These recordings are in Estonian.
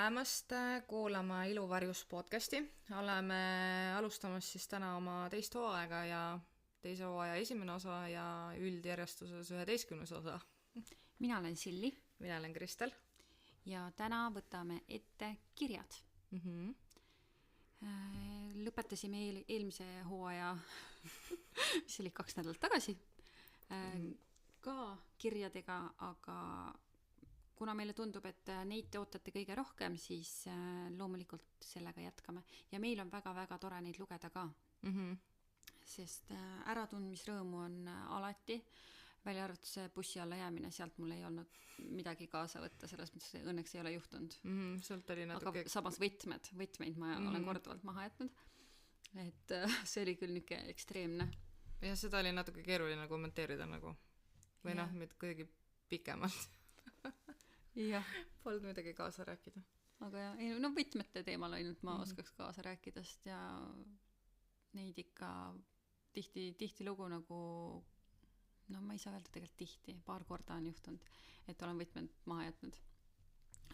tulemast kuulama Iluvarjus podcasti. Oleme alustamas siis täna oma teist hooaega ja teise hooaja esimene osa ja üldjärjestuses 11. osa. Mina olen Silli. Mina olen Kristel. Ja täna võtame ette kirjad. Lõpetasime eelmise hooaja, mis oli 2 nädalat tagasi, ka kirjadega, aga kuna meile tundub, et neid te ootate kõige rohkem, siis loomulikult sellega jätkame. Ja meil on väga-väga tore neid lugeda ka. Sest äratundmisrõõmu on alati, välja arvatud see bussi alla jäämine, sealt mul ei olnud midagi kaasa võtta, selles mõttes õnneks ei ole juhtunud. Sealt oli natuke... Aga samas võtmeid ma olen korduvalt maha jätnud. Et see oli küll niuke ekstreemne. Ja seda oli natuke keeruline kommenteerida nagu. Või noh, kuidagi pikemalt. Jah. Polnud midagi kaasa rääkida. Aga jah, no võtmete teemal ainult ma oskaks kaasa rääkidast ja neid ikka tihti lugu nagu, no ma ei saa öelda tegelikult tihti, paar korda on juhtunud, et olen võtmed maha jätnud.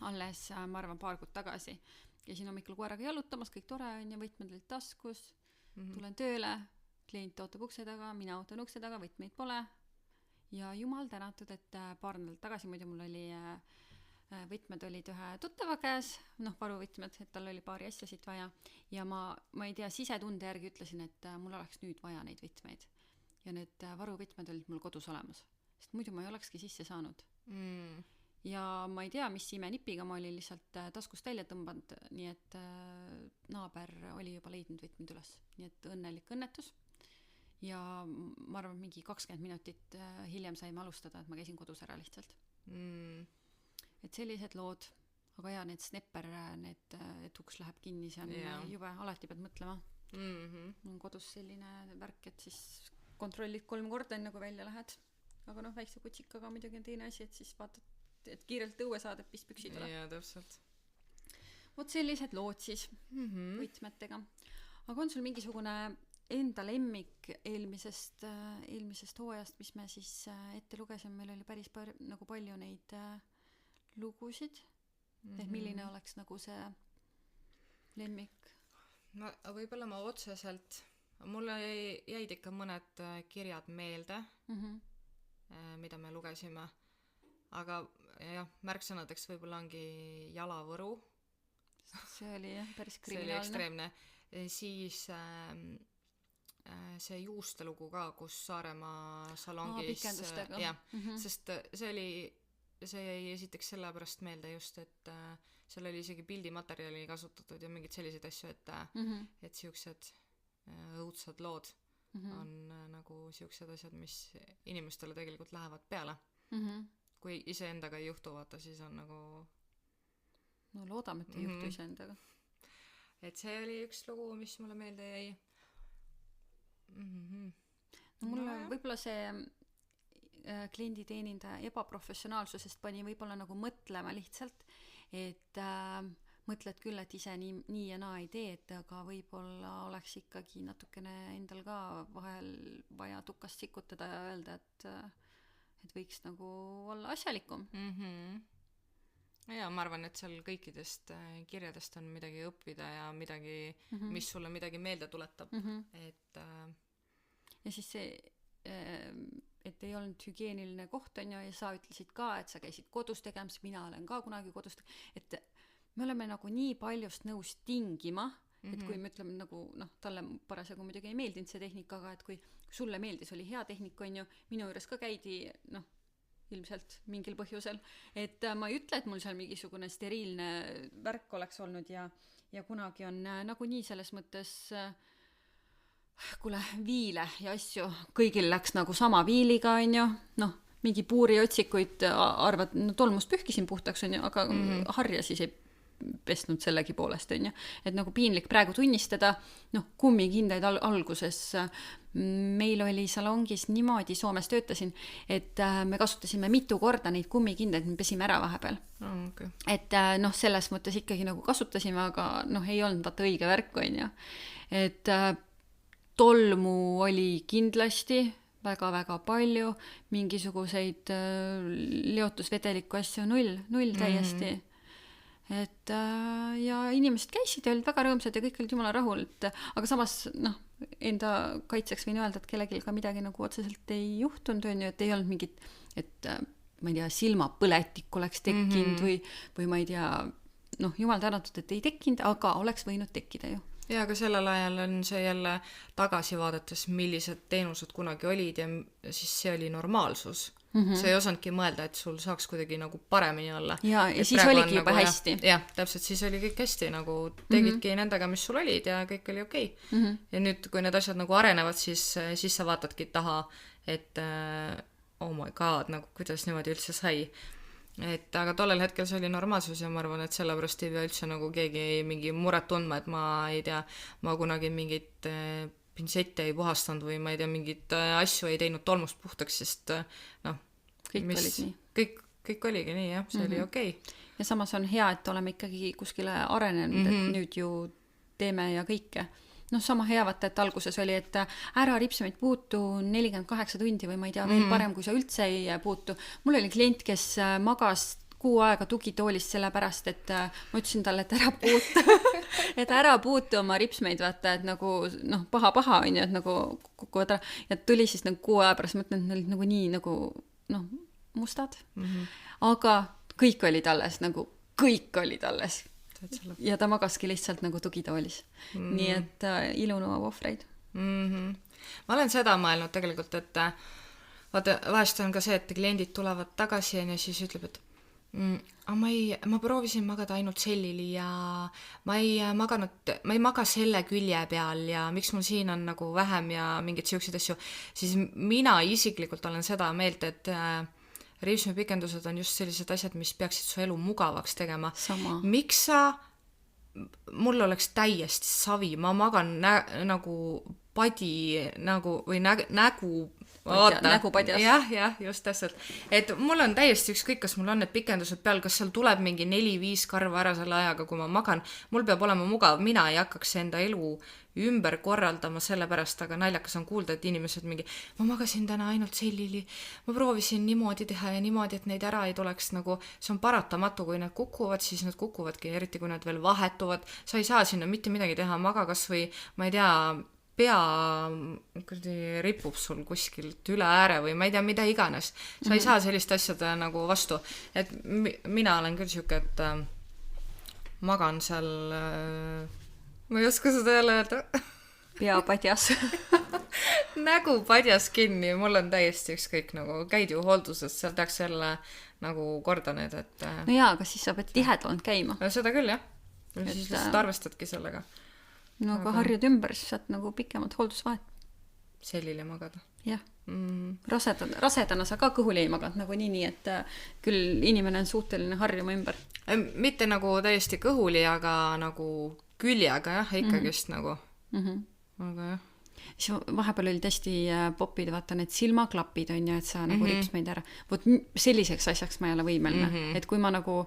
Alles, ma arvan, paar kuud tagasi käisin hommikul koeraga jalutamas, kõik tore on ja võtmed olid taskus, tulen tööle, klient ootab ukse taga, mina ootan ukse taga, võtmeid pole ja jumal tänatud, et paar nädalat tagasi muidu mul oli võtmed olid ühe tuttava käes, varuvõtmed, et tal oli paari asja siit vaja ja ma ei tea, sisetunde järgi ütlesin, et mul oleks nüüd vaja neid võtmeid ja need varuvõtmed olid mul kodus olemas, sest muidu ma ei olekski sisse saanud ja ma ei tea, mis imenipiga ma olin lihtsalt taskust välja tõmbanud, nii et naaber oli juba leidnud võtmed üles, nii et õnnelik õnnetus ja ma arvan, mingi 20 minutit hiljem saime alustada, et ma käisin kodus ära lihtsalt et sellised lood, aga ja need snapper, et uks läheb kinni, see on jube, alati pead mõtlema. On kodus selline värk, et siis kontrollid 3 korda, enne kui välja lähed. Aga väikse kutsikaga muidugi on teine asi, et siis vaatad, et kiirelt õue saad, et püksid ole. Jaa, täpselt. Vot sellised lood siis võtmetega. Aga on sul mingisugune enda lemmik eelmisest hooajast, mis me siis ette lugesime, meil oli päris palju neid lugusid, et milline oleks nagu see lemmik? No võib-olla ma otseselt, mulle jäid ikka mõned kirjad meelde, mida me lugesime, aga jah, märksõnadeks võib-olla ongi jalavõru. See oli jah, päris kriminaalne. See oli ekstreemne. Siis see juustelugu ka, kus Saaremaa salongis pikendustega. Sest see jäi esiteks sellepärast meelde just, et seal oli isegi pildimaterjali kasutatud ja mingid sellised asju, et siuksed õudsad lood on nagu siuksed asjad, mis inimestele tegelikult lähevad peale. Kui iseendaga ei juhtu, vaata, siis on nagu... No loodame, et ei juhtu iseendaga. Et see oli üks lugu, mis mulle meelde jäi. No mulle võib-olla see... klienditeenindaja ebaprofessionaalsusest pani võib-olla nagu mõtlema lihtsalt, et mõtled küll, et ise nii ja naa ei tee, et aga võib-olla oleks ikkagi natukene endal ka vahel vaja tukast sikutada ja öelda, et võiks nagu olla asjalikum. Ja ma arvan, et seal kõikidest kirjadest on midagi õppida ja midagi, mis sulle midagi meelde tuletab. Ja siis see et ei olnud hügieeniline koht on ja sa ütlesid ka, et sa käisid kodus tegemas, mina olen ka kunagi kodus et me oleme nagu nii paljust nõus tingima, et kui me ütleme nagu, talle parasjagu muidugi ei meeldinud see tehnika, aga et kui sulle meeldis, oli hea tehnik on ju, minu juures ka käidi ilmselt mingil põhjusel, et ma ei ütle, et mul seal mingisugune steriilne värk oleks olnud ja kunagi on nagu nii selles mõttes kuule, viile ja asju, kõigil läks nagu sama viiliga, on ju, mingi puuri otsikuid arvad, tolmust pühkisin puhtaks, on ju, aga harja siis ei pesnud sellegi poolest, on ju, et nagu piinlik praegu tunnistada, kummikindaid alguses, meil oli salongis niimoodi, Soomes töötasin, et me kasutasime mitu korda neid kummikindaid, me pesime ära vahepeal. Et selles mõttes ikkagi nagu kasutasime, aga ei olnud vaata õige värk, on ju, et tolmu oli kindlasti väga-väga palju, mingisuguseid leotusvedeliku asju null täiesti. et ja inimesed käisid ja olid väga rõõmsad ja kõik olid jumala rahul, et aga samas noh, enda kaitseks võin öelda, et kellelgi ka midagi nagu otseselt ei juhtunud, on ju, et ei olnud mingit, et ma ei tea, silmapõletik oleks tekkinud või ma ei tea, noh, jumal tänatud, et ei tekkinud, aga oleks võinud tekkida ju. Ja aga sellel ajal on see jälle tagasi vaadates, millised teenused kunagi olid ja siis see oli normaalsus. Sa ei osanudki mõelda, et sul saaks kuidagi nagu paremini olla. Ja siis oligi juba nagu, hästi. Jah, täpselt, siis oli kõik hästi, nagu tegidki nendega, mis sul olid ja kõik oli okei. Ja nüüd, kui need asjad nagu arenevad, siis sa vaatadki taha, et oh my god, nagu kuidas niimoodi üldse sai. Et aga tollel hetkel see oli normaalsus ja ma arvan, et sellepärast ei pea üldse nagu keegi mingi muret tundma, et ma ei tea, ma kunagi mingit pintsette ei puhastanud või ma ei tea, mingit asju ei teinud tolmust puhtaks, sest noh, kõik olid nii. Kõik oligi nii, jah, see oli okei. Ja samas on hea, et oleme ikkagi kuskile arenenud, et nüüd ju teeme ja kõike. Noh, sama hea vaata, et alguses oli, et ära ripsmeid puutu 48 tundi või ma ei tea, veel parem, kui sa üldse ei puutu. Mul oli klient, kes magas 6 aega tugitoolis sellepärast, et ma ütlesin talle, et ära puutu et ära puutu oma ripsmeid, vaata, et nagu noh, paha on ju, et nagu kukuvad ära ja tuli siis nagu 6 aja pärast, mõtlen, et need olid nagu nii nagu noh, mustad aga kõik olid alles, nagu kõik olid alles ja ta magaski lihtsalt nagu tugitoolis nii et ilu nõuab ohvreid Ma olen seda mõelnud tegelikult, et vaata, vahest on ka see, et kliendid tulevad tagasi ja siis ütleb, et ma proovisin magada ainult sellili ja ma ei maga selle külje peal ja miks mul siin on nagu vähem ja mingeid siukseid asju, siis mina isiklikult olen seda meelt, et ripsmepikendused on just sellised asjad, mis peaksid su elu mugavaks tegema. Miks mul oleks täiesti savi, ma magan nagu padi nagu või nägupadjas. Jah, just täpselt. Et mul on täiesti ükskõik, kas mul on need pikendused peal, kas seal tuleb mingi 4-5 karva ära selle ajaga, kui ma magan. Mul peab olema mugav, mina ei hakkaks enda elu ümber korraldama sellepärast, aga naljakas on kuulda, et inimesed mingi, ma magasin täna ainult sellili, ma proovisin niimoodi teha ja niimoodi, et neid ära ei tuleks nagu, see on paratamatu, kui need kukuvad, siis nad kukuvadki, eriti kui nad veel vahetuvad, sa ei saa sinna mitte midagi teha, maga kas või, ma ei tea, pea ripub sul kuskilt üle ääre või ma ei tea, mida iganes. Sa ei saa sellist asjada nagu vastu. Et mina olen küll siuke, et magan seal, ma ei oska seda jälle öelda. Pea padjas. Nägu padjas kinni, mul on täiesti ükskõik, nagu käid ju hoolduses, seal tehakse jälle nagu korda need, et... No jaa, aga siis sa pead tihedalt käima. No seda küll, jah. Siis lihtsalt arvestadki sellega. No aga harjud ümber, siis saad nagu pikemad hooldusvahet. Sellile magada. Jah. Rasedana sa ka kõhuli ei magad nagu nii, et küll inimene on suuteline harjuma ümber. Mitte nagu täiesti kõhuli, aga nagu küljega, jah, ikkagist nagu. Aga jah. Siis vahepeal oli tõesti popid, vaata need silmaklapid on ja et sa nagu ripsmeid ära. Vot selliseks asjaks ma ei ole võimeline. Et kui ma nagu,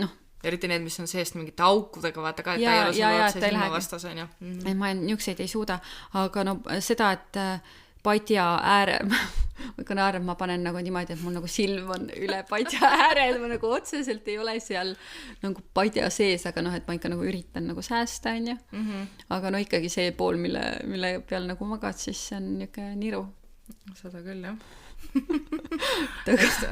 noh, eriti need, mis on seest mingite aukudega, vaata ka, et ta ei ole sulle otse silma vastas, on ju. Ma niukseid ei suuda, aga no seda, et padja ääre, ma panen nagu niimoodi, et mul nagu silm on üle padja ääre, et ma nagu otseselt ei ole seal nagu padja sees, aga noh, et ma ikka nagu üritan nagu säästa, on ju. Aga no ikkagi see pool, mille peal nagu magad, siis see on niuke niru. Seda küll, jah.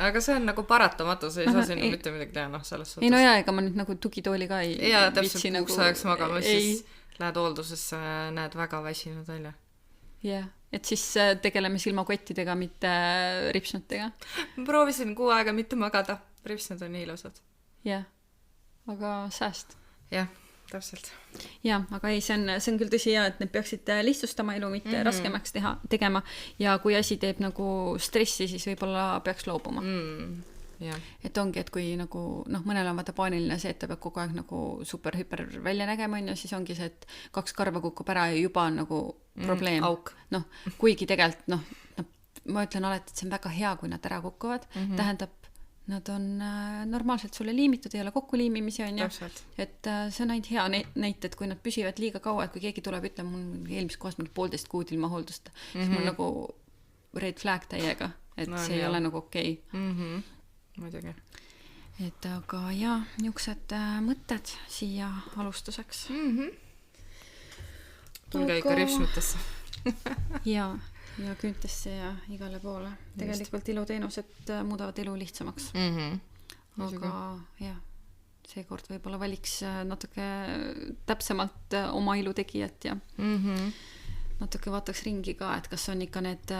aga see on nagu paratamatu, sa ei saa sinna mitte midagi teha, noh, selles suhtes. Ei no jaa, ega ma nüüd nagu tugitooli ka ei ja täpselt kuuks ajaks magama, siis lähed hooldusesse, näed väga väsinud välja. Jah, et siis tegeleme silmakottidega, mitte ripsnatega. Ma proovisin 6 aega mitte magada, ripsnad on nii ilusad. Jah, aga sääst. Jah, täpselt. Jah, aga ei, see on küll tõsi ja, et need peaksid lihtsustama elu, mitte raskemaks tegema ja kui asi teeb nagu stressi, siis võib-olla peaks loobuma. Yeah. Et ongi, et kui nagu, noh, mõnel on vaata paaniline see, et ta peab kogu aeg nagu super-hyper välja nägema, ja siis ongi see, et 2 karva kukub ära ja juba on nagu probleem. Auk. Noh, kuigi tegelikult, noh, ma ütlen alati, et see on väga hea, kui nad ära kukuvad, tähendab, nad on normaalselt sulle liimitud, ei ole kokkuliimimisi, on ju. Et see on ainult hea näit, et kui nad püsivad liiga kaua, et kui keegi tuleb, ütleb, mul eelmis kohas mingi 1,5 kuud ilma hooldust, siis mul nagu red flag täiega, et no, see ei ole nagu okei. Muidugi. et aga jaa, niisugused mõtted siia alustuseks. tulge ikka Ripsmetesse. ja Küüntesse ja igale poole. Tegelikult iluteenused muudavad elu lihtsamaks. Aga jah, seekord võib-olla valiks natuke täpsemalt oma ilutegijat ja natuke vaataks ringi ka, et kas on ikka need,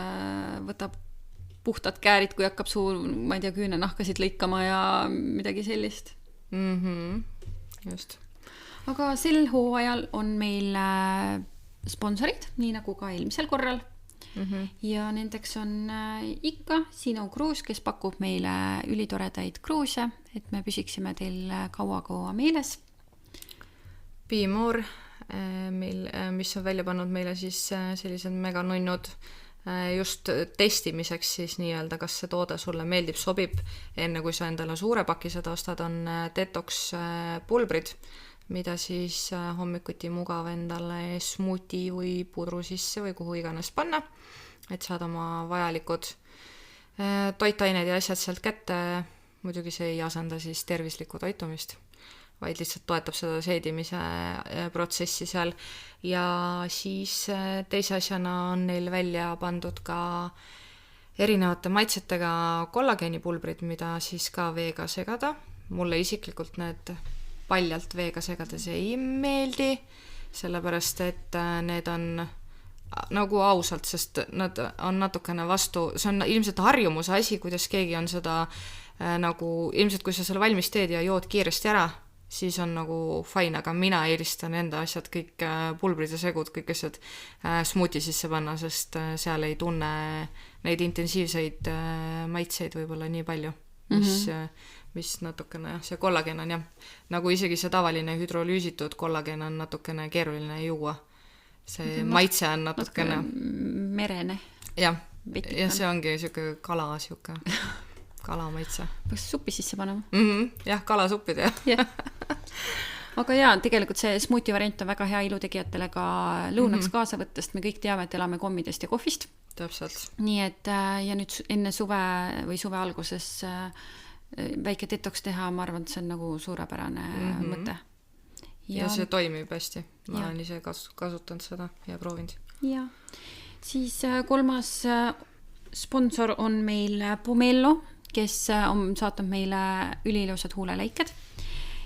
võtab puhtad käärid, kui hakkab suu, ma ei tea, küünenahkasid lõikama ja midagi sellist. Just. Aga sel hooajal on meil sponsorid, nii nagu ka eelmisel korral. Ja nendeks on ikka Sino Kruus, kes pakub meile ülitoredaid kruuse, et me püsiksime teil kaua meeles. Be More, mis on välja pannud meile siis sellised meganunnud just testimiseks siis nii-öelda, kas see toode sulle meeldib, sobib, enne kui sa endale suure paki seda ostad, on detox pulbrid, mida siis hommikuti mugav endale smuuti või pudru sisse või kuhu iganes panna, et saad oma vajalikud toitained ja asjad sealt kätte. Muidugi see ei asenda siis tervislikku toitumist, vaid lihtsalt toetab seda seedimise protsessi seal. Ja siis teise asjana on neil välja pandud ka erinevate maitsetega kollageenipulbrid, mida siis ka veega segada. Mulle isiklikult need paljalt veega segades ei meeldi, sellepärast et need on nagu ausalt, sest nad on natukene vastu, see on ilmselt harjumuse asi, kuidas keegi on seda nagu, ilmselt kui sa selle valmis teed ja jood kiiresti ära, siis on nagu fine, aga mina eelistan enda asjad kõik pulbrid ja segud, kõik asjad smuuti sisse panna, sest seal ei tunne neid intensiivseid maitseid võib-olla nii palju, mis natukene, see kollageen on jah, nagu isegi see tavaline hüdrolüüsitud kollageen on natukene keeruline juua. See maitse on natukene merene. Ja see ongi siuke kala maitse. Peaks suppi sisse panema. Jah, kalasuppid jah. Aga jaa, tegelikult see smuuti variant on väga hea ilutegijatele ka lõunaks kaasa võttest. Me kõik teame, et elame kommidest ja kohvist. Täpselt. Nii et ja nüüd enne suve või suve alguses väike detoks teha, ma arvan, et see on nagu suurepärane mõte. Ja see toimib hästi. Ma olen ise kasutanud seda ja proovinud. Ja siis kolmas sponsor on meil Pomelo, kes on saatnud meile üliilusad huulelõiked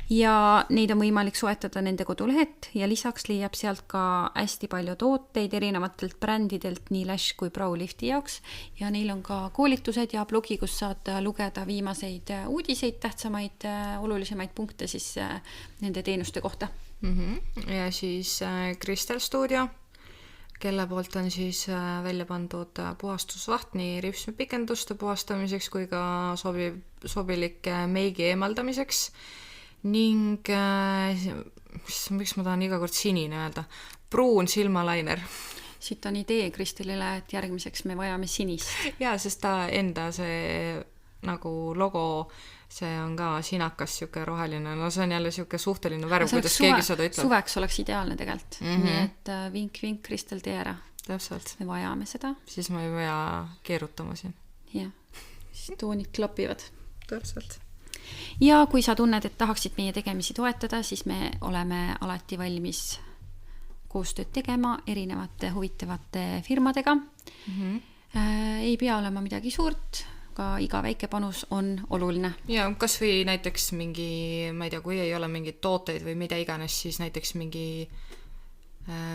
ja neid on võimalik soetada nende kodulehelt ja lisaks leiab sealt ka hästi palju tooteid erinevatelt brändidelt nii Lash kui Browlifti jaoks ja neil on ka koolitused ja blogi, kus saad lugeda viimaseid uudiseid, tähtsamaid, olulisemaid punkte siis nende teenuste kohta. Ja siis Crystal Studio, kelle poolt on siis välja pandud puhastusvaht nii ripsmepikenduste puhastamiseks kui ka sobilik meigi eemaldamiseks ning miks ma tahan iga kord sinine öelda, pruun silmalainer. Siit on idee Kristelile, et järgmiseks me vajame sinist. Jaa, sest ta enda see nagu logo, see on ka sinakas siuke roheline, no see on jälle siuke suhteline värv, kuidas keegi seda ütleb. Suveks oleks ideaalne tegelikult, nii et vink Kristel tee ära. Täpselt. Me vajame seda. Siis ma ei vaja keerutama siin. Jah, siis toonid klapivad. Täpselt. Ja kui sa tunned, et tahaksid meie tegemisi toetada, siis me oleme alati valmis koostööd tegema erinevate huvitavate firmadega. Ei pea olema midagi suurt, ka iga väike panus on oluline. Ja kas või näiteks mingi, ma ei tea, kui ei ole mingid tooteid või mida iganes, siis näiteks mingi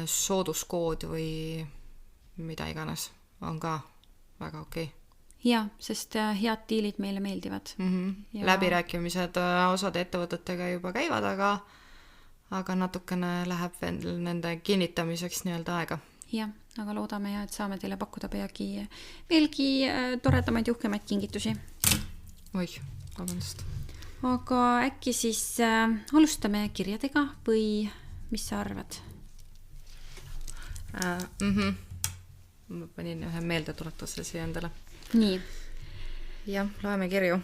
sooduskood või mida iganes on ka väga okei. Jaa, sest head diilid meile meeldivad. Ja läbirääkimised osade ettevõtetega juba käivad, aga natukene läheb veel nende kinnitamiseks nii-öelda aega. Jah, aga loodame, et saame teile pakkuda peagi veelgi toredamaid juhkemaid kingitusi. Oih, vabandust. Aga äkki siis alustame kirjadega või mis sa arvad? Ma panin ühe meeldetuletuse siia endale. Nii. Jah, loeme kirju.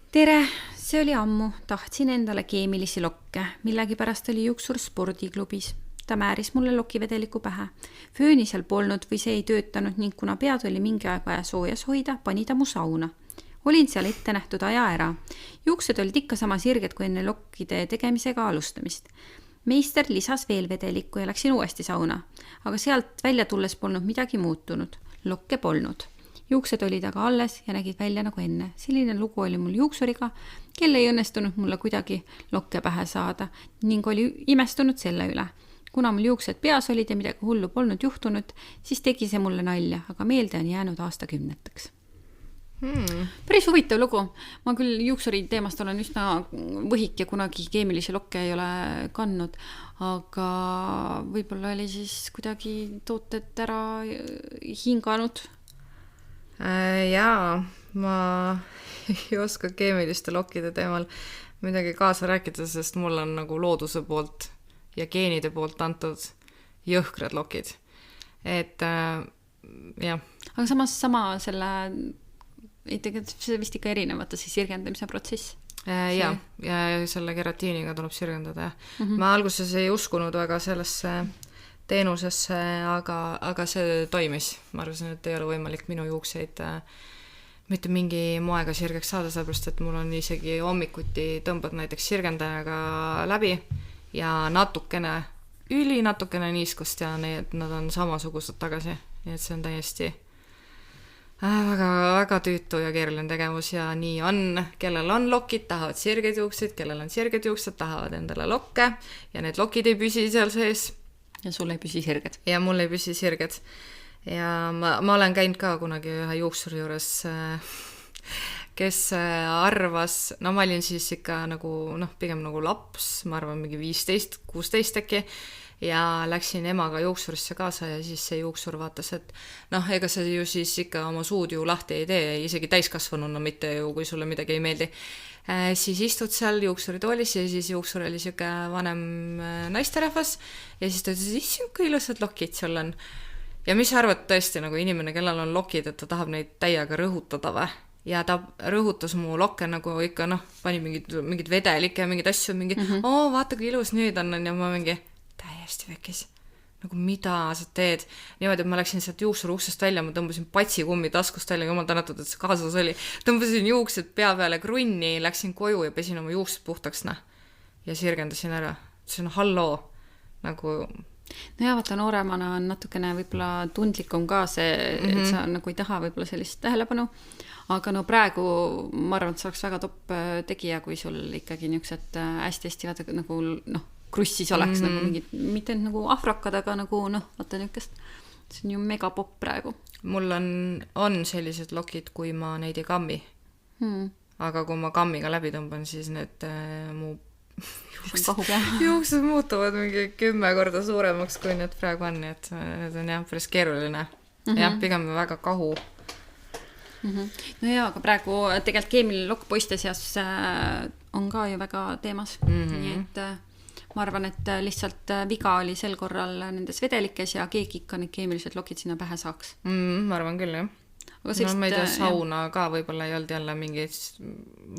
Tere, see oli ammu. Tahtsin endale keemilisi lokke, millegi pärast oli juksur spordiklubis. Ta määris mulle lokivedeliku pähe. Fööni seal polnud või see ei töötanud ning kuna pead oli mingi aeg vaja soojas hoida, pani ta mu sauna. olin seal ette nähtud aja ära. Juuksed olid ikka sama sirged kui enne lokkide tegemisega alustamist. Meister lisas veel vedelikku ja läksin uuesti sauna, aga sealt välja tulles polnud midagi muutunud. Lokke polnud. Juuksed olid aga alles ja nägid välja nagu enne. Selline lugu oli mul juuksuriga, kelle ei õnnestunud mulle kuidagi lokke pähe saada ning oli imestunud selle üle. Kuna mul juuksed peas olid ja midagi hullu polnud juhtunud, siis tegi see mulle nalja, aga meelde on jäänud aastakümneteks. Päris huvitav lugu. Ma küll juuksuri teemast olen üsna võhik ja kunagi keemilisi lokke ei ole kandnud, aga võib-olla oli siis kuidagi tooted ära hinganud. Jaa, ma ei oska keemiliste lokkide teemal midagi kaasa rääkida, sest mul on nagu looduse poolt ja geenide poolt antud jõhkrad lokid. Et jah. Aga samas sama selle see vist ikka erinevate siis sirgendamise protsess. Ja selle keratiiniga tuleb sirgendada. Ma alguses ei uskunud väga sellesse teenusesse, aga see toimis. Ma arvasin, et ei ole võimalik minu juukseid mitte mingi moega sirgeks saada, sellepärast, et mul on isegi hommikuti tõmbad näiteks sirgendajaga läbi ja natukene niiskust ja nad on samasugused tagasi. Nii et see on täiesti väga tüütu ja keeruline tegevus ja nii on, kellel on lokid, tahavad sirgeid juukseid, kellel on sirged juuksed, tahavad endale lokke ja need lokid ei püsi seal sees. Ja sul ei püsi sirged. Ja mul ei püsi sirged. Ja ma olen käinud ka kunagi ühe juuksuri juures, kes arvas, no ma olin siis ikka nagu, pigem nagu laps, ma arvan mingi 15-16 äkki, ja läksin emaga juuksurisse kaasa ja siis see juuksur vaatas, et ega sa ju siis ikka oma suud ju lahti ei tee, isegi täiskasvanuna mitte ju, kui sulle midagi ei meeldi. Siis istud seal juuksuritoolis ja siis juuksur oli siuke vanem naisterahvas ja siis ta ütles, issand, kui ilusad lokid sul on. Ja mis arvad tõesti nagu inimene, kellel on lokid, et ta tahab neid täiega rõhutada või? Ja ta rõhutas mu lokke nagu ikka, pani mingid vedelikke ja mingid asju, vaata kui ilus nüüd on ja ma mingi täiesti vekkis. Nagu mida sa teed? Niimoodi, et ma läksin sealt juuksuri uksest välja, ma tõmbasin patsikummi taskust välja, jumal tänatud, et see kaasas oli. Tõmbasin juuksed pea peale krunni, läksin koju ja pesin oma juuksed puhtaks ja sirgendasin ära. See on halloo. Nagu... No ja vaata, nooremana on natukene võib-olla tundlikum ka see, et sa nagu ei taha võib-olla sellist tähelepanu. Aga praegu ma arvan, et see oleks väga top tegija, kui sul ikkagi niisugused hästi vaata nagu krussis oleks nagu mingid, mitte nagu afrakad, aga nagu vaata niisugust, see on ju mega popp praegu. Mul on sellised lokid, kui ma neid ei kammi. Aga kui ma kammiga läbi tõmban, siis need mu juuksed muutuvad mingi 10 korda suuremaks, kui need praegu on, nii et need on jah, päris keeruline. Jah, pigem väga kahu. No jaa, aga praegu tegelikult keemiline lokk poiste seas on ka ju väga teemas. Nii et ma arvan, et lihtsalt viga oli sel korral nendes vedelikes ja keegi ikka need keemilised lokid sinna pähe saaks. Ma arvan küll, jah. Ma ei tea, sauna ka võib-olla ei olnud jälle mingid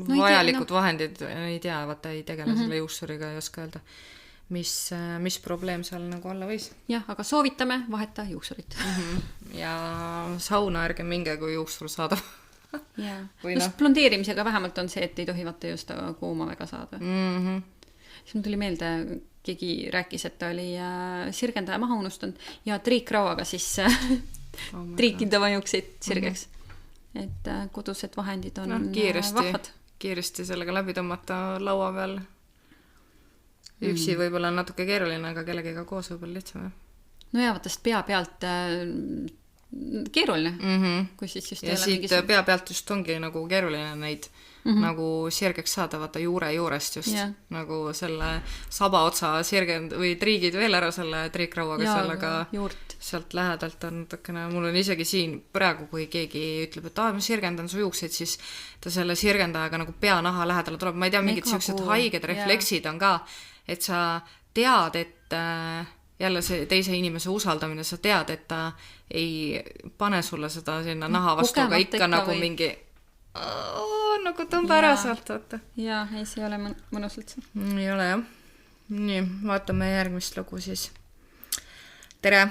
vajalikud vahendid, ei tea, vaata ei tegele selle juuksuriga, ei oska öelda, mis probleem seal nagu olla võis. Jah, aga soovitame vaheta juuksurit. Ja sauna ärge minge, kui juuksur saada. Just blondeerimisega vähemalt on see, et ei tohi vaata just kuuma väga saada. Siis mul tuli meelde, keegi rääkis, et ta oli sirgendaja maha unustanud ja triikrauaga siis triikinud oma juukseid sirgeks. Et kodused vahendid on vahvad. Kiiresti sellega läbi tõmmata laua peal. Üksi võib-olla on natuke keeruline, aga kellegiga koos võib-olla lihtsam. No ja vaatast pea pealt keeruline. Kui siis just ja siit pea pealt just ongi nagu keeruline neid nagu sirgeks saada, vaata juurest just. Nagu selle saba otsa sirgend või triigid veel ära selle triikrauaga sellega juurt. Sealt lähedalt on natukene, mul on isegi siin praegu, kui keegi ütleb, et ma sirgendan su juukseid, siis ta selle sirgendajaga nagu peanaha lähedale tuleb. Ma ei tea, mingid sellised haiged refleksid on ka, et sa tead, et jälle see teise inimese usaldamine, sa tead, et ta ei pane sulle seda sinna naha vastu, aga ikka nagu mingi nagu tõmba ära sealt, vaata. Jaa, ei, see ei ole mõnus üldse. Ei ole, jah. Nii, vaatame järgmist lugu siis. Tere!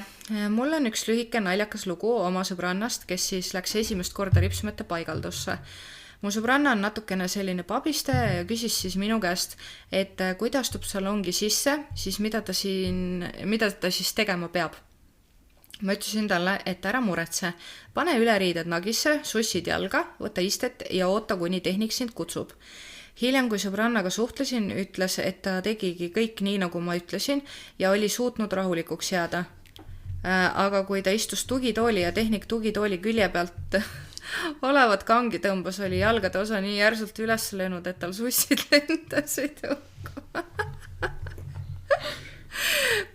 Mul on üks lühike naljakas lugu oma sõbrannast, kes siis läks esimest korda ripsmete paigaldusse. mu sõbranna on natukene selline pabistaja ja küsis siis minu käest, et kui ta astub salongi sisse, siis mida ta siis tegema peab. Ma ütlesin talle, et ära muretse, pane üleriided nagisse, sussid jalga, võta istet ja oota, kuni tehnik sind kutsub. Hiljem, kui sõbrannaga suhtlesin, ütles, et ta tegigi kõik nii, nagu ma ütlesin ja oli suutnud rahulikuks jääda. Aga kui ta istus tugitooli ja tehnik tugitooli külje pealt olevat kangi tõmbas, oli jalgade osa nii järsult üles löönud, et tal sussid lendasid õhku.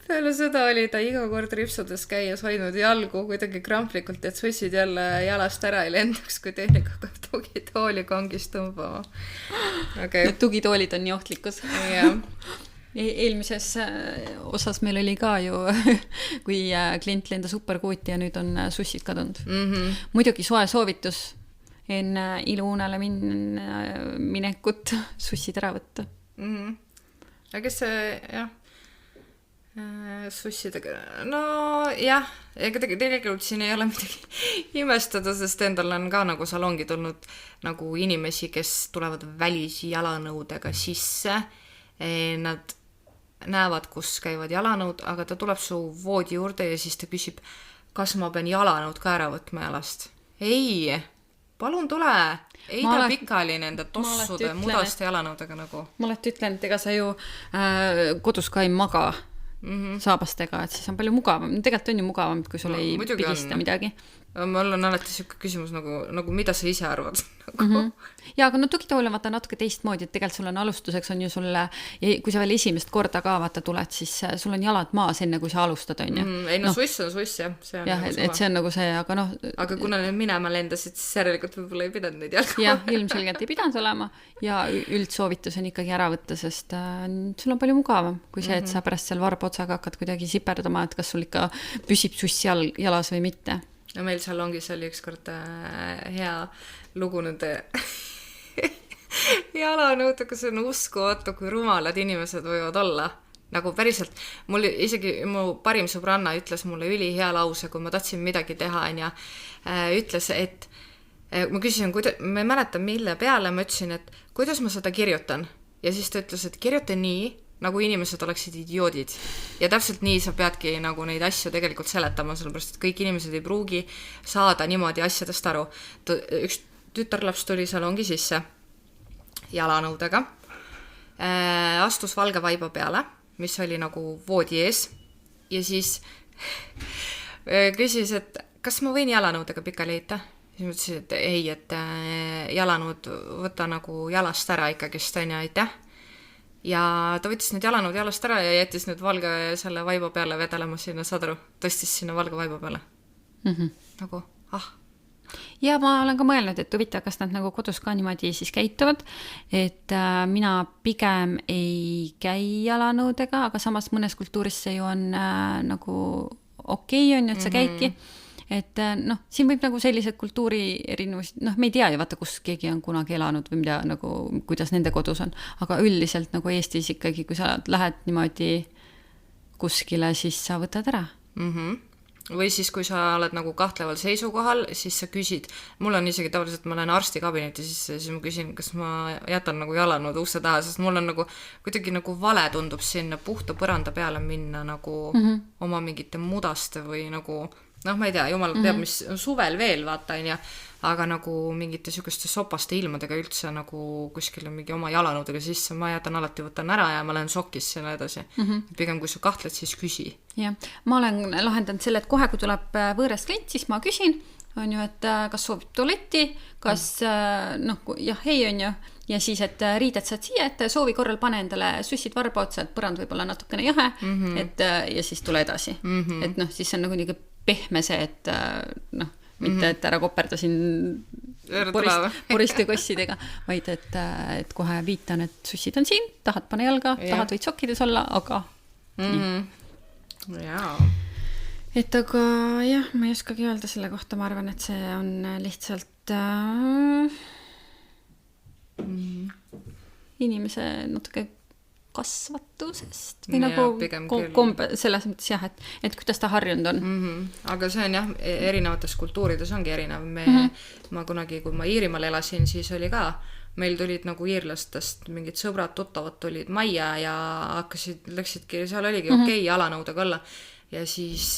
Peale seda oli ta iga kord ripsudes käies hoidnud jalgu kuidagi kramplikult, et sussid jälle jalast ära ei lendaks, kui tehnik hakkab tugitooli kangist tõmbama. Okay. Need tugitoolid on nii ohtlikud. Jah. Eelmises osas meil oli ka ju, kui klient lendas superkuuti ja nüüd on sussid kadunud. Muidugi soe soovitus enne iluunele minekut sussid ära võtta. Aga kes see, jah, sussidega, no jah, ega tegelikult siin ei ole midagi imestada, sest endal on ka nagu salongi tulnud nagu inimesi, kes tulevad välisjalanõudega sisse. Nad näevad, kus käivad jalanõud, aga ta tuleb su voodi juurde ja siis ta küsib, kas ma pean jalanõud ka ära võtma jalast. Ei, palun tule. Ei ta pikali nende tossude mudaste jalanõudega nagu. Ma alati ütlen, et ega sa ju kodus ka ei maga saabastega, et siis on palju mugavam. Tegelikult on ju mugavam, kui sul ei pigista midagi. Mul on alati siuke küsimus nagu mida sa ise arvad? Ja aga no tugitool on vaata natuke teistmoodi, et tegelikult sul on alustuseks on ju sulle, kui sa veel esimest korda ka vaata tuled, siis sul on jalad maas enne, kui sa alustad, on ju. Ei no suss on suss, jah. Jah, et see on nagu see, aga noh. Aga kuna need minema lendasid, siis järelikult võib-olla ei pidanud neid jalga. Jah, ilmselgelt ei pidanud olema ja üldsoovitus on ikkagi ära võtta, sest sul on palju mugavam, kui see, et sa pärast seal varbotsaga hakkad kuidagi siperdama, et kas sul ikka püsib suss jalas või mitte. No meil salongis oli ükskord hea lugu nende jalanõudega, see on uskumatu, kui rumalad inimesed võivad olla. Nagu päriselt, mul isegi mu parim sõbranna ütles mulle ülihea lause, kui ma tahtsin midagi teha, ja ütles, et ma küsisin, ma ei mäleta mille peale, ma ütlesin, et kuidas ma seda kirjutan. Ja siis ta ütles, et kirjuta nii, nagu inimesed oleksid idioodid. Ja täpselt nii sa peadki nagu neid asju tegelikult seletama, sellepärast, et kõik inimesed ei pruugi saada niimoodi asjadest aru. Üks tütarlaps tuli salongi sisse jalanõudega, astus valge vaiba peale, mis oli nagu voodi ees, ja siis küsis, et kas ma võin jalanõudega pikali heita? Siis ma ütlesin, et ei, et jalanõud võtta nagu jalast ära ikkagist, on ja aitäh. Ja ta võttis need jalanõud jalast ära ja jättis nüüd valge selle vaiba peale vedelema sinna, sadru, tõstis sinna valge vaiba peale. Nagu, Ja ma olen ka mõelnud, et huvitav, kas nad nagu kodus ka niimoodi siis käituvad, et mina pigem ei käi jalanõudega, aga samas mõnes kultuuris see ju on nagu okei on ju, et sa käidki. Et noh, siin võib nagu sellised kultuuri erinevused, noh, me ei tea ju vaata, kus keegi on kunagi elanud või mida nagu, kuidas nende kodus on, aga üldiselt nagu Eestis ikkagi, kui sa lähed niimoodi kuskile, siis sa võtad ära. Või siis, kui sa oled nagu kahtleval seisukohal, siis sa küsid, mul on isegi tavaliselt, ma lähen arsti kabineti sisse, siis ma küsin, kas ma jätan nagu jalanõud ukse taha, sest mul on nagu kuidagi nagu vale tundub sinna puhta põranda peale minna nagu oma mingite mudaste või nagu noh, ma ei tea, jumal teab, mis suvel veel vaata, aga nagu mingite sükeste sopaste ilmadega üldse nagu kuskil mingi oma jalanõudega sisse, ma jätan alati, võtan ära ja ma lähen šokis sinna edasi. Pigem kui sa kahtled, siis küsi. Jah, ma olen lahendanud selle, et kohe, kui tuleb võõras klient, siis ma küsin, on ju, et kas soovib tualetti, kas noh, jah, ei on ju, ja siis, et riided saad siia, et soovi korral pane endale sussid varba otsa, et põrand võib olla natukene jahe, et ja siis tule edasi. Et noh, siis on nagu nii pehme see, et noh, mitte, et ära koperda siin poriste kossidega, vaid et kohe viitan, et sussid on siin, tahad pane jalga, tahad võid sokkides olla, aga et aga jah, ma ei oskagi öelda selle kohta, ma arvan, et see on lihtsalt inimese natuke kasvatusest või nagu selles mõttes jah, et kuidas ta harjunud on. Aga see on jah, erinevates kultuurides ongi erinev. Ma kunagi, kui ma Iirimaal elasin, siis oli ka, meil tulid nagu iirlastest mingid sõbrad, tuttavad tulid majja ja läksidki, seal oligi okei jalanõudega olla ja siis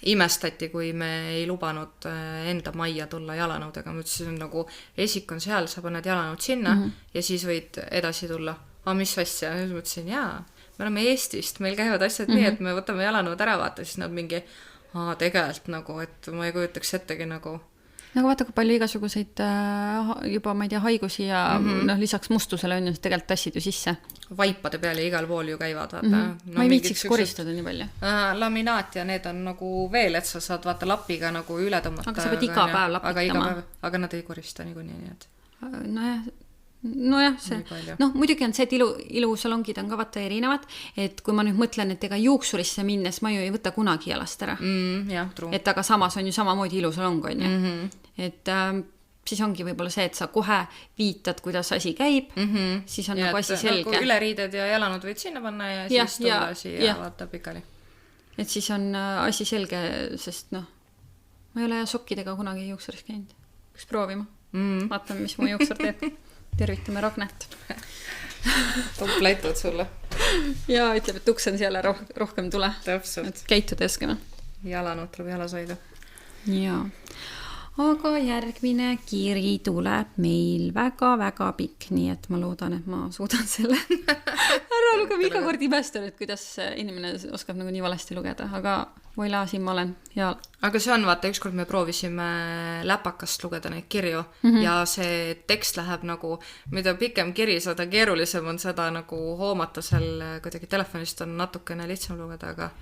imestati, kui me ei lubanud enda majja tulla jalanõudega. Ma ütlesin nagu, esik on seal, sa paned jalanõud sinna ja siis võid edasi tulla. Mis asja? Ja ma ütlesin, jaa, me oleme Eestist, meil käivad asjad nii, et me võtame jalanõud ära, vaata, siis nad mingi, tegelikult nagu, et ma ei kujutaks ettegi nagu. Nagu vaata, kui palju igasuguseid juba, ma ei tea, haigusi ja lisaks mustusele on ju tegelikult tassid ju sisse. Vaipade peal ja igal pool ju käivad, vaata. Ma ei viitsiks koristada nii palju. Laminaat ja need on nagu veel, et sa saad vaata lapiga nagu üle tõmmata. Aga sa pead iga päev lapitama. Aga nad ei korista niikuinii, nii et. Nojah, see, muidugi on see, et ilusalongid on ka vaata erinevad, et kui ma nüüd mõtlen, et ega juuksurisse minnes ma ju ei võta kunagi jalast ära. Jah, true. Et aga samas on ju samamoodi ilusalong on ju. Et siis ongi võib-olla see, et sa kohe viitad, kuidas asi käib, siis on nagu asi selge. Nagu üleriided ja jalanud võid sinna panna ja siis tulla siia vaata pikali. Et siis on asi selge, sest ma ei ole sokkidega kunagi juuksuris käinud. Peaks proovima. Vaatame, mis mu juuksur teeb. Tervitame Ragnet. Komplaitud sulle. Ja ütleb, et uks on seal rohkem tule. Täpselt. Käitud eskema. Jalanud tuleb jalas hoida. Jaa. Aga järgmine kiri tuleb meil väga-väga pikk, nii et ma loodan, et ma suudan selle ära lugema. Iga kord imestan, et kuidas inimene oskab nagu nii valesti lugeda, aga voila, siin ma olen. Ja... Aga see on, vaata, ükskord me proovisime läpakast lugeda neid kirju ja see tekst läheb nagu, mida pikem kiri, seda keerulisem on seda nagu hoomata seal kuidagi telefonist on natukene lihtsam lugeda, aga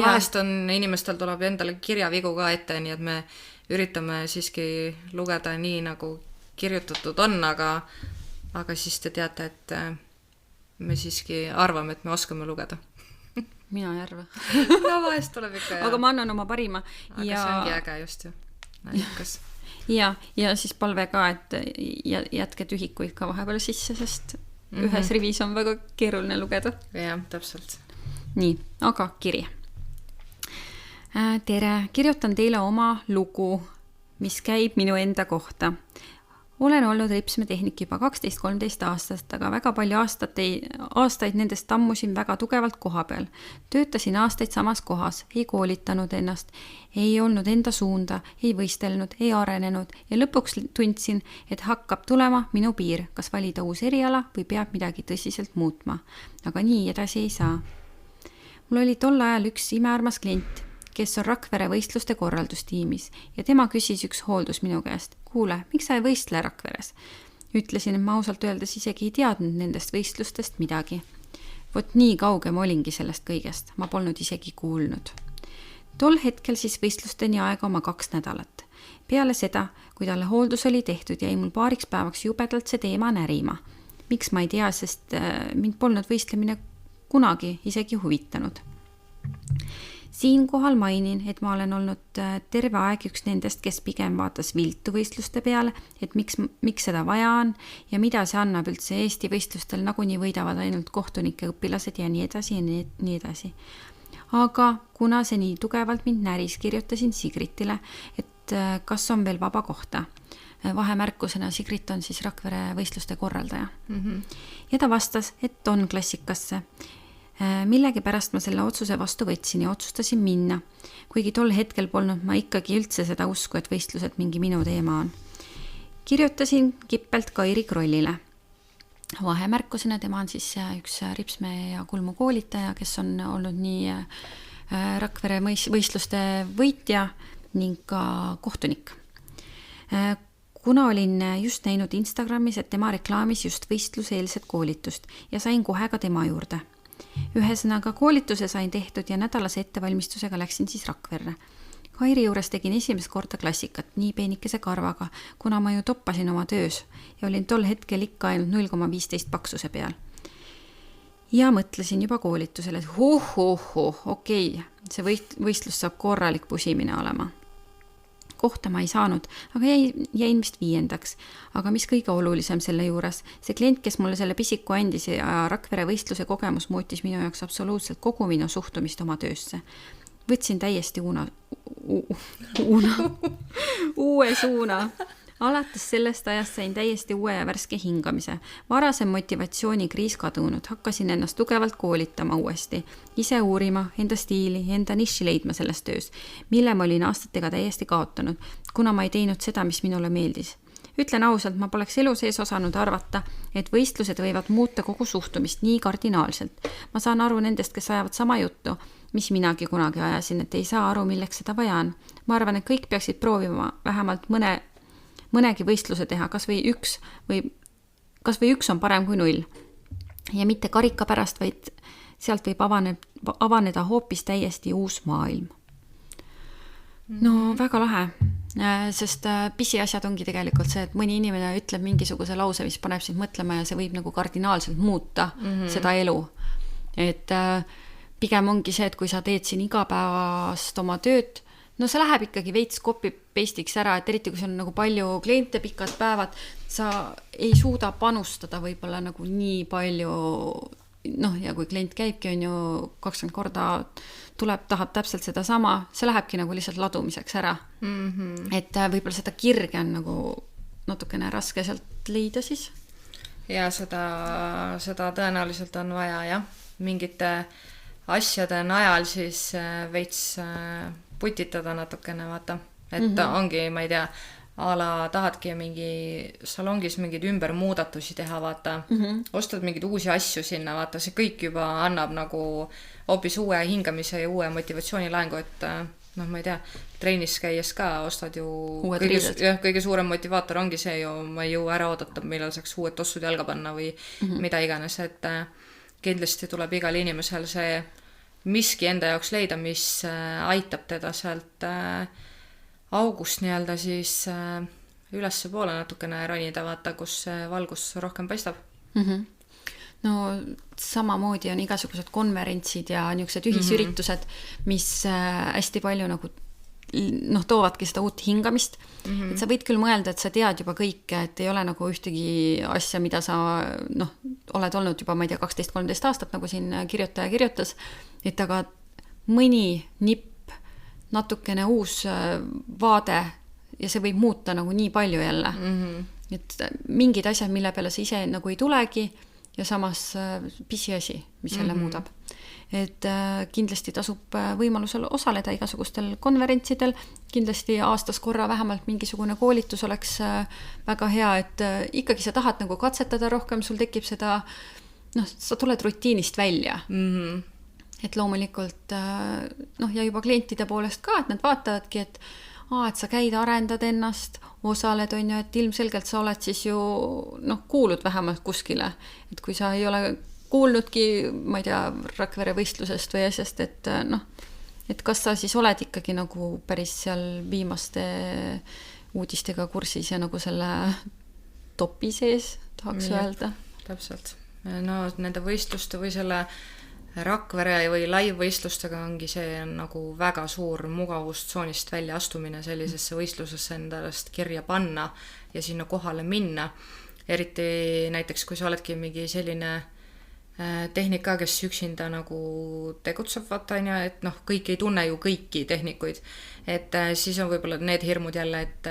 vahest on inimestel tuleb endale kirjavigu ka ette, nii et me üritame siiski lugeda nii, nagu kirjutatud on, aga siis te teate, et me siiski arvame, et me oskame lugeda. Mina ei arva. No vahest tuleb ikka. Aga ma annan oma parima. Aga see ongi äge just ju. Näikas. Ja siis palve ka, et jätke tühikuid ka vahepeal sisse, sest ühes rivis on väga keeruline lugeda. Jah, täpselt. Nii, aga kiri. Tere, kirjutan teile oma lugu, mis käib minu enda kohta. Olen olnud ripsmetehnik juba 12-13 aastast, aga väga palju aastaid nendest tammusin väga tugevalt koha peal. Töötasin aastaid samas kohas, ei koolitanud ennast, ei olnud enda suunda, ei võistelnud, ei arenenud ja lõpuks tundsin, et hakkab tulema minu piir, kas valida uus eriala või peab midagi tõsiselt muutma. Aga nii edasi ei saa. Mul oli tol ajal üks imearmas klient, kes on Rakvere võistluste korraldustiimis ja tema küsis üks hooldus minu käest, kuule, miks sa ei võistle Rakveres? Ütlesin, et ma ausalt öeldes isegi ei teadnud nendest võistlustest midagi. Vot nii kauge ma olingi sellest kõigest, ma polnud isegi kuulnud. Tol hetkel siis võistlusteni aega oma 2 nädalat. Peale seda, kui talle hooldus oli tehtud, jäi mul paariks päevaks jubedalt see teema närima. Miks ma ei tea, sest mind polnud võistlemine kunagi isegi huvitanud. Siinkohal mainin, et ma olen olnud terve aeg üks nendest, kes pigem vaatas viltu võistluste peale, et miks seda vaja on ja mida see annab üldse Eesti võistlustel, nagunii võidavad ainult kohtunike õpilased ja nii edasi ja nii edasi. Aga kuna see nii tugevalt mind näris, kirjutasin Sigritile, et kas on veel vaba kohta. Vahemärkusena Sigrit on siis Rakvere võistluste korraldaja. Ja ta vastas, et on klassikasse. Millegi pärast ma selle otsuse vastu võtsin ja otsustasin minna, kuigi tol hetkel polnud ma ikkagi üldse seda usku, et võistlused mingi minu teema on. Kirjutasin kippelt Kairi Krollile. Vahemärkusena tema on siis üks ripsme ja kulmu koolitaja, kes on olnud nii Rakvere võistluste võitja ning ka kohtunik. Kuna olin just näinud Instagramis, et tema reklaamis just võistluseelset koolitust ja sain kohe ka tema juurde. Ühesõnaga koolituse sain tehtud ja nädalase ettevalmistusega läksin siis Rakverre. Kairi juures tegin esimest korda klassikat nii peenikese karvaga, kuna ma ju toppasin oma töös ja olin tol hetkel ikka ainult 0,15 paksuse peal. Ja mõtlesin juba koolitusele, et okei, see võistlus saab korralik pusimine olema. kohta ma ei saanud, aga jäin vist 5. Aga mis kõige olulisem selle juures, see klient, kes mulle selle pisiku andis ja Rakvere võistluse kogemus muutis minu jaoks absoluutselt kogu minu suhtumist oma töösse. Võtsin täiesti uue suuna. Alates sellest ajast sain täiesti uue ja värske hingamise. Varasem motivatsioonikriis kadunud, hakkasin ennast tugevalt koolitama uuesti. Ise uurima, enda stiili, enda niši leidma selles töös, mille ma olin aastatega täiesti kaotanud, kuna ma ei teinud seda, mis minule meeldis. Ütlen ausalt, ma poleks elu sees osanud arvata, et võistlused võivad muuta kogu suhtumist nii kardinaalselt. Ma saan aru nendest, kes ajavad sama juttu, mis minagi kunagi ajasin, et ei saa aru, milleks seda vaja on. Ma arvan, et kõik peaksid proovima vähemalt mõnegi võistluse teha, kas või üks on parem kui 0. Ja mitte karika pärast, vaid sealt võib avaneda hoopis täiesti uus maailm. No väga lahe, sest pisiasjad ongi tegelikult see, et mõni inimene ütleb mingisuguse lause, mis paneb sind mõtlema ja see võib nagu kardinaalselt muuta seda elu. Et pigem ongi see, et kui sa teed siin igapäevast oma tööd, no see läheb ikkagi veits copy-paste'iks ära, et eriti kui see on nagu palju kliente, pikad päevad, sa ei suuda panustada võib-olla nagu nii palju, ja kui klient käibki, on ju 20 korda tuleb, tahab täpselt seda sama, see lähebki nagu lihtsalt ladumiseks ära. Et võib-olla seda kirge on nagu natukene raske sealt leida siis. Ja seda tõenäoliselt on vaja, jah. Mingite asjade najal siis veits putitada natukene, vaata. Et ongi, ma ei tea, a la tahadki mingi salongis mingeid ümbermuudatusi teha, vaata. Ostad mingeid uusi asju sinna, vaata. See kõik juba annab nagu hoopis uue hingamise ja uue motivatsioonilaengu, et ma ei tea, trennis käies ka ostad ju kõige suurem motivaator ongi see ju, ma ei jõua ära oodata, millal saaks uued tossud jalga panna või mida iganes, et kindlasti tuleb igal inimesel see miski enda jaoks leida, mis aitab teda sealt august nii-öelda siis ülesse poole natukene ronida, vaata, kus valgus rohkem paistab. No samamoodi on igasugused konverentsid ja niisugused ühisüritused, mis hästi palju nagu toovadki seda uut hingamist. Et sa võid küll mõelda, et sa tead juba kõike, et ei ole nagu ühtegi asja, mida sa oled olnud juba, ma ei tea, 12-13 aastat, nagu siin kirjutaja kirjutas, et aga mõni nipp, natukene uus vaade ja see võib muuta nagu nii palju jälle. Et mingid asjad, mille peale sa ise nagu ei tulegi ja samas pisiasi, mis jälle muudab. Et kindlasti tasub võimalusel osaleda igasugustel konverentsidel, kindlasti aastas korra vähemalt mingisugune koolitus oleks väga hea, et ikkagi sa tahad nagu katsetada rohkem, sul tekib seda, sa tuled rutiinist välja. Et loomulikult, ja juba klientide poolest ka, et nad vaatavadki, et sa käid, arendad ennast, osaled, on ju, et ilmselgelt sa oled siis ju, kuulud vähemalt kuskile, et kui sa ei ole kuulnudki, ma ei tea, Rakvere võistlusest või asjast, et kas sa siis oled ikkagi nagu päris seal viimaste uudistega kursis ja nagu selle topi sees, tahaks öelda. Täpselt. No nende võistluste või selle Rakvere või live-võistlustega ongi see nagu väga suur mugavustsoonist välja astumine sellisesse võistlusesse endalast kirja panna ja sinna kohale minna. Eriti näiteks, kui sa oledki mingi selline tehnika, kes üksinda nagu tegutseb, vaata, et kõik ei tunne ju kõiki tehnikuid, et siis on võib-olla need hirmud jälle, et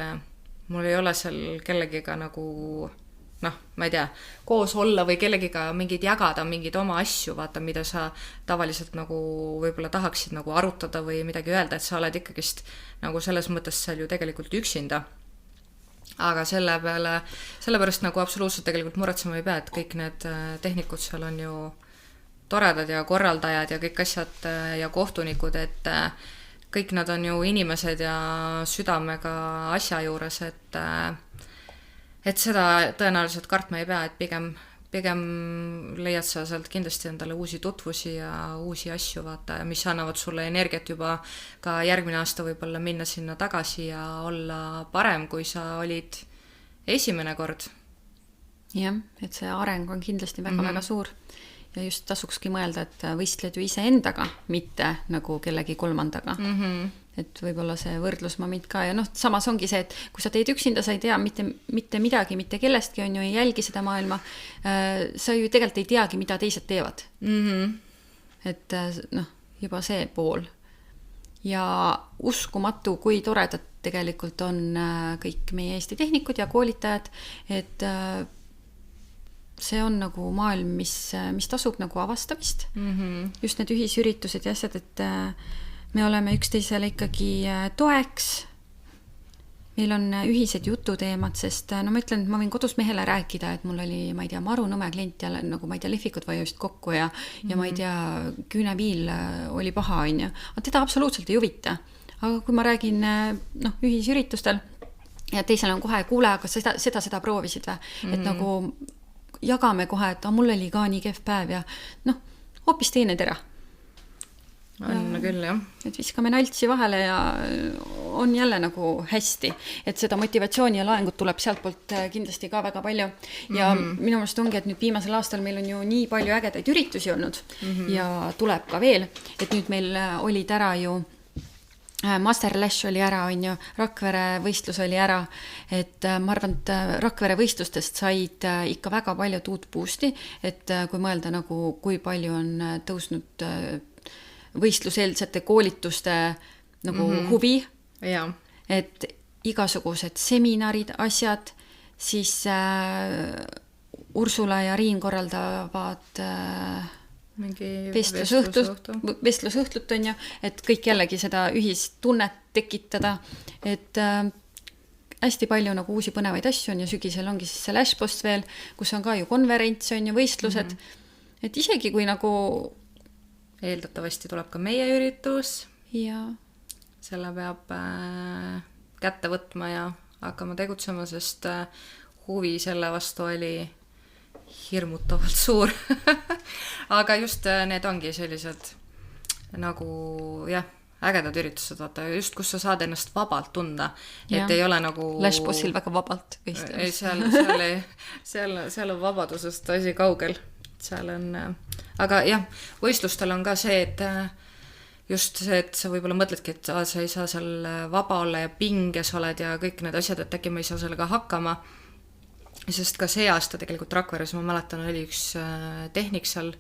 mul ei ole seal kellegiga nagu ma ei tea, koos olla või kellegiga mingid jagada, mingid oma asju, vaata, mida sa tavaliselt nagu võib-olla tahaksid nagu arutada või midagi öelda, et sa oled ikkagist nagu selles mõttes seal ju tegelikult üksinda. Aga sellepärast nagu absoluutselt tegelikult muretsema ei pea, et kõik need tehnikud seal on ju toredad ja korraldajad ja kõik asjad ja kohtunikud, et kõik nad on ju inimesed ja südamega asja juures, et seda tõenäoliselt kartma ei pea, et pigem leiad sa sealt kindlasti endale uusi tutvusi ja uusi asju, vaata, mis annavad sulle energiat juba ka järgmine aasta võib-olla minna sinna tagasi ja olla parem, kui sa olid esimene kord. Jah, et see areng on kindlasti väga-väga suur ja just tasukski mõelda, et võistled ju ise endaga, mitte nagu kellegi kolmandaga. et võib-olla see võrdlusmoment ka ja noh, samas ongi see, et kui sa teed üksinda, sa ei tea mitte midagi, mitte kellestki, on ju, ei jälgi seda maailma, sa ju tegelikult ei teagi, mida teised teevad. Et noh, juba see pool. Ja uskumatu, kui toredad tegelikult on kõik meie Eesti tehnikud ja koolitajad, et see on nagu maailm, mis tasub nagu avastamist. Just need ühisüritused ja asjad, et me oleme üksteisele ikkagi toeks. Meil on ühised jututeemad, sest no ma ütlen, et ma võin kodus mehele rääkida, et mul oli, ma ei tea, maru nõme klient ja nagu, ma ei tea, lehvikud vajusid kokku ja ma ei tea, küüneviil oli paha, on ju. Aga teda absoluutselt ei huvita. Aga kui ma räägin ühisüritustel ja teisel on kohe, kuule, aga seda proovisid või? Et nagu jagame kohe, et mul oli ka nii kehv päev ja noh, hoopis teine tera. On küll, jah. Et viskame naltsi vahele ja on jälle nagu hästi. Et seda motivatsiooni ja laengut tuleb sealt poolt kindlasti ka väga palju. Ja minu meelest ongi, et nüüd viimasel aastal meil on ju nii palju ägedaid üritusi olnud ja tuleb ka veel. Et nüüd meil olid ära ju Master Lash oli ära, on ju, Rakvere võistlus oli ära, et ma arvan, et Rakvere võistlustest said ikka väga palju uut boost'i, et kui mõelda nagu, kui palju on tõusnud võistluseelsete koolituste nagu huvi, et igasugused seminarid, asjad, siis Ursula ja Riin korraldavad vestlusõhtut on ju, et kõik jällegi seda ühistunnet tekitada, et hästi palju nagu uusi põnevaid asju on ja sügisel ongi siis see Lashpost veel, kus on ka ju konverents on ju, võistlused, et isegi kui nagu eeldatavasti tuleb ka meie üritus ja selle peab kätte võtma ja hakkama tegutsema, sest huvi selle vastu oli hirmutavalt suur aga just need ongi sellised nagu jah, ägedad üritused, vaata, just kus sa saad ennast vabalt tunda, et ei ole nagu Lashbossil väga vabalt ei, seal on vabadusest asi kaugel, seal on aga jah, võistlustel on ka see, et just see, et sa võib-olla mõtledki, et sa ei saa seal vaba olla ja pinges oled ja kõik need asjad, et äkki ma ei saa sellega hakkama, sest ka see aasta tegelikult Rakveres, ma mäletan, oli üks tehnik seal,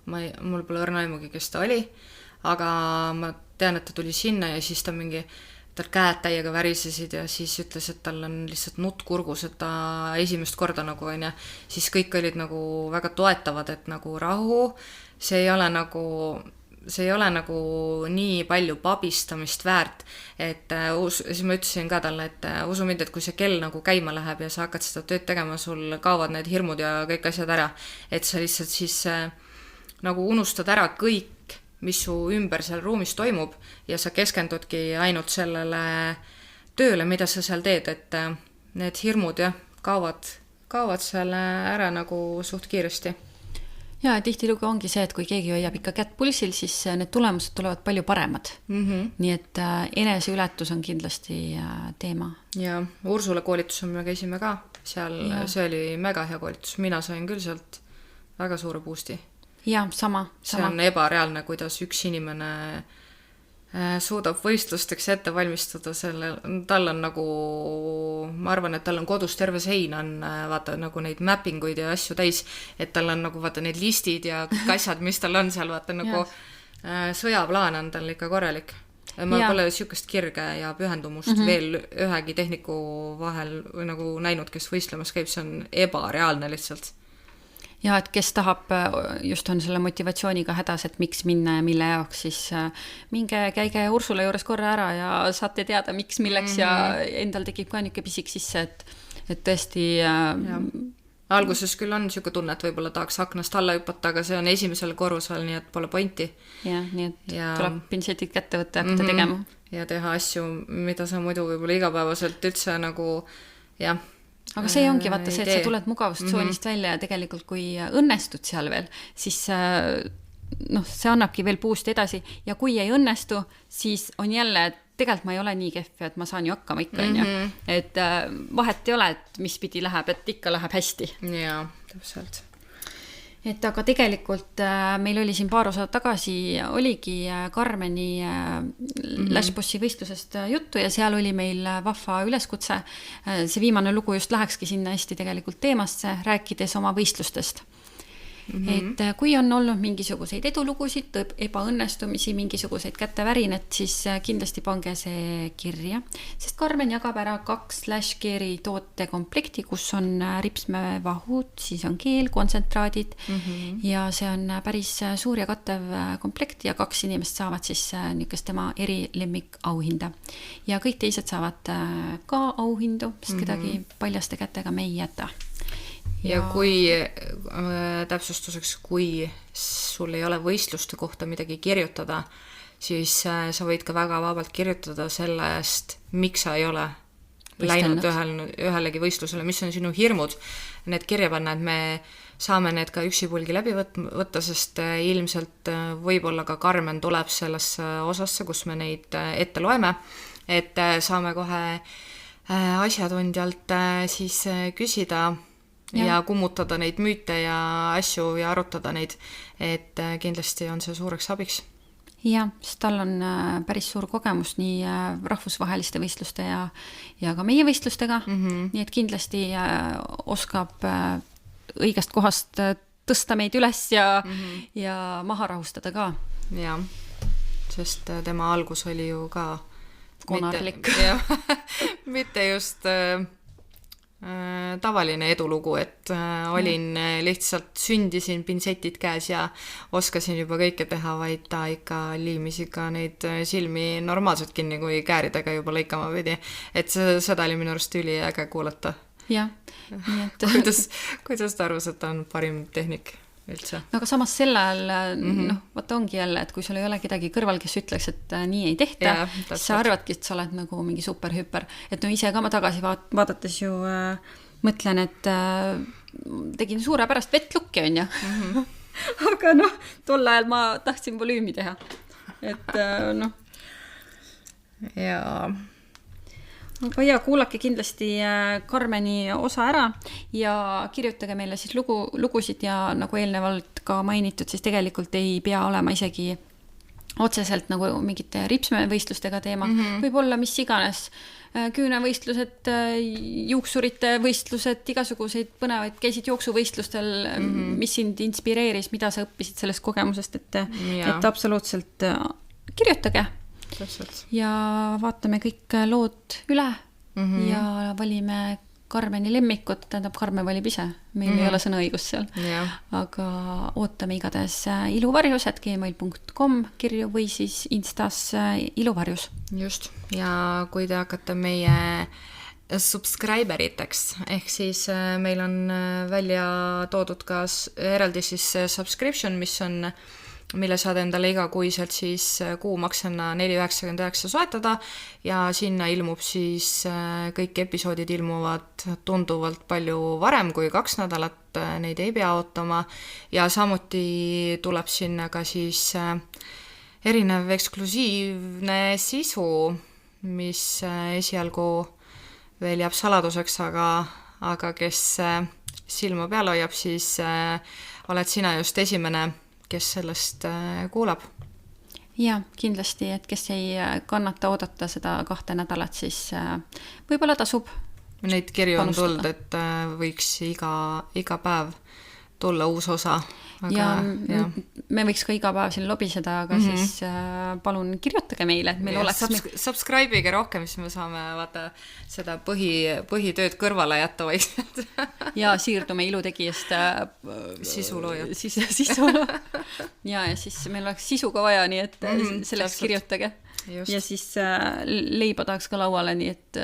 mul pole õrna aimugi, kes ta oli, aga ma tean, et ta tuli sinna ja siis ta mingi, tal käed täiega värisesid ja siis ütles, et tal on lihtsalt nutt kurgus, et ta esimest korda nagu on ja siis kõik olid nagu väga toetavad, et nagu rahu, see ei ole nagu nii palju pabistamist väärt, et siis ma ütlesin ka talle, et usu mind, et kui see kell nagu käima läheb ja sa hakkad seda tööd tegema, sul kaovad need hirmud ja kõik asjad ära, et sa lihtsalt siis nagu unustad ära kõik, mis su ümber seal ruumis toimub ja sa keskendudki ainult sellele tööle, mida sa seal teed, et need hirmud jah, kaovad seal ära nagu suht kiiresti. Ja tihtilugu ongi see, et kui keegi hoiab ikka kätt pulsil, siis need tulemused tulevad palju paremad. Nii et eneseületus on kindlasti teema. Ja Ursula koolitusel me käisime ka, seal see oli mega hea koolitus, mina sain küll sealt väga suure boost'i. Ja, sama. See on ebareaalne, kuidas üks inimene suudab võistlusteks ette valmistuda tal on nagu, ma arvan, et tal on kodus terve sein on vaata nagu neid mappinguid ja asju täis, et tal on nagu vaata need listid ja kõik asjad, mis tal on seal vaata nagu sõjaplaan on tal ikka korralik. Ma pole sükest kirge ja pühendumust veel ühegi tehniku vahel nagu näinud, kes võistlemas käib, see on ebareaalne lihtsalt. Ja, et kes tahab, just on selle motivatsiooniga hädas, et miks minna ja mille jaoks, siis minge käige Ursula juures korra ära ja saate teada, miks, milleks ja endal tekib ka niisugune pisik sisse, et tõesti alguses küll on niisugune tunne, et võib-olla tahaks aknast alla hüpata, aga see on esimesel korrusel, nii et pole pointi. Ja, nii et tuleb pintsetid kätte võtta ja hakata tegema. Ja teha asju, mida sa muidu võib-olla igapäevaselt üldse nagu, jah, aga see ongi vaata see, et sa tuled mugavustsoonist välja ja tegelikult kui õnnestud seal veel, siis see annabki veel boost edasi ja kui ei õnnestu, siis on jälle, et tegelikult ma ei ole nii kehv, et ma saan ju hakkama ikka, et vahet ei ole, et mis pidi läheb, et ikka läheb hästi. Jaa, täpselt. et aga tegelikult meil oli siin paar osa tagasi oligi Karmeni Lashbossi võistlusest juttu ja seal oli meil vahva üleskutse. See viimane lugu just lähekski sinna hästi tegelikult teemasse, rääkides oma võistlustest. Et kui on olnud mingisuguseid edulugusid, ebaõnnestumisi, mingisuguseid kätevärinet, siis kindlasti pange see kirja, sest Karmen jagab ära 2 Lashcare'i tootekomplekti, kus on ripsmevahud, siis on keel, kontsentraadid ja see on päris suur ja kattev komplekt ja 2 inimest saavad siis niisugust tema erilemmik auhinda. Ja kõik teised saavad ka auhindu, sest kedagi paljaste kätega me ei jäta. Ja kui täpsustuseks, kui sul ei ole võistluste kohta midagi kirjutada, siis sa võid ka väga vabalt kirjutada sellest, miks sa ei ole läinud ühelegi võistlusele, mis on sinu hirmud, need kirja panna, et me saame need ka üksipulgi läbi võtta, sest ilmselt võib-olla ka Karmen tuleb sellesse osasse, kus me neid ette loeme, et saame kohe asjatundjalt siis küsida ja kummutada neid müüte ja asju ja arutada neid, et kindlasti on see suureks abiks. Jah, sest tal on päris suur kogemus nii rahvusvaheliste võistluste ja ka meie võistlustega, nii et kindlasti oskab õigest kohast tõsta meid üles ja maha rahustada ka. Jah, sest tema algus oli ju ka konarlik. Mitte just tavaline edulugu, et olin lihtsalt sündisin pintsetid käes ja oskasin juba kõike teha, vaid ta ikka liimis ikka neid silmi normaalselt kinni, kui kääridega juba lõikama pidi. Et seda oli minu arust üliäge kuulata. Jah, nii et kuidas ta arvas, et ta on parim tehnik üldse? No aga samas sel ajal, vaata ongi jälle, et kui sul ei ole kedagi kõrval, kes ütleks, et nii ei tehta, siis sa arvadki, et sa oled nagu mingi superhüper. Et no ise ka ma tagasi vaadates ju mõtlen, et tegin suurepärast vettlukki, on ju. Aga tol ajal ma tahtsin volüümi teha. Et Jaa. Aga ja kuulake kindlasti Karmeni osa ära ja kirjutage meile siis lugusid ja nagu eelnevalt ka mainitud, siis tegelikult ei pea olema isegi otseselt nagu mingite ripsmevõistlustega teema. Võib olla mis iganes küünevõistlused, juuksurite võistlused, igasuguseid põnevaid, käisid jooksuvõistlustel, mis sind inspireeris, mida sa õppisid sellest kogemusest, et absoluutselt kirjutage. Ja vaatame kõik lood üle ja valime Karmeni lemmikut, tähendab Karmen valib ise, meil ei ole sõnaõigus seal, aga ootame igatahes iluvarjus@gmail.com kirju või siis Instas iluvarjus. Just, ja kui te hakkate meie subscriberiteks, ehk siis meil on välja toodud ka eraldi siis subscription, mille saad endale igakuiselt siis kuumaksena 4,99 soetada ja sinna ilmub siis kõik episoodid ilmuvad tunduvalt palju varem kui 2 nädalat, neid ei pea ootama ja samuti tuleb sinna ka siis erinev eksklusiivne sisu, mis esialgu veel jääb saladuseks, aga kes silma peal hoiab, siis oled sina just esimene, kes sellest kuulab. Ja, kindlasti, et kes ei kannata oodata seda 2 nädalat, siis võib-olla tasub. Neid kirju on tulnud, et võiks iga päev tulla uus osa. Ja me võiks ka iga päev siin lobiseda, aga siis palun kirjutage meile, et meil oleks... Subscribe'ige rohkem, siis me saame vaata seda põhitööd kõrvale jätta vaikselt. Ja siirdume ilutegijast sisulooja. Sisu. Ja siis meil oleks sisu ka vaja, nii et selleks kirjutage. Just. Ja siis leiba tahaks ka lauale, nii et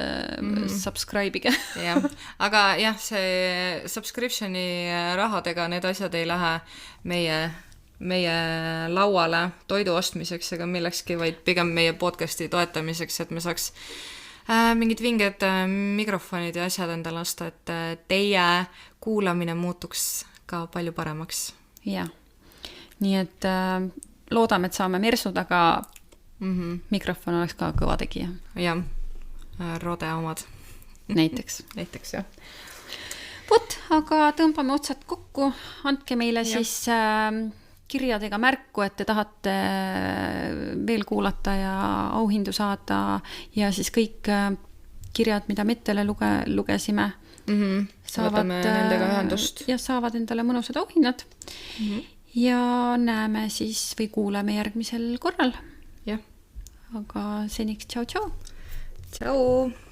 subscribe'ige. Aga jah, see subscriptioni rahadega need asjad ei lähe meie lauale toidu ostmiseks ega millekski, vaid pigem meie podcasti toetamiseks, et me saaks mingid vinged mikrofonid ja asjad endale osta, et teie kuulamine muutuks ka palju paremaks. Ja, nii et loodame, et saame mersud, aga mikrofon oleks ka kõva tegija. Jah, rode omad. Näiteks, jah. vot, aga tõmbame otsad kokku, andke meile siis kirjadega märku, et te tahate veel kuulata ja auhindu saada ja siis kõik kirjad, mida me ettele lugesime, võtame nendega ühendust ja saavad endale mõnusad auhinnad ja näeme siis või kuuleme järgmisel korral. Jah. Aga seniks tšau. Tšau!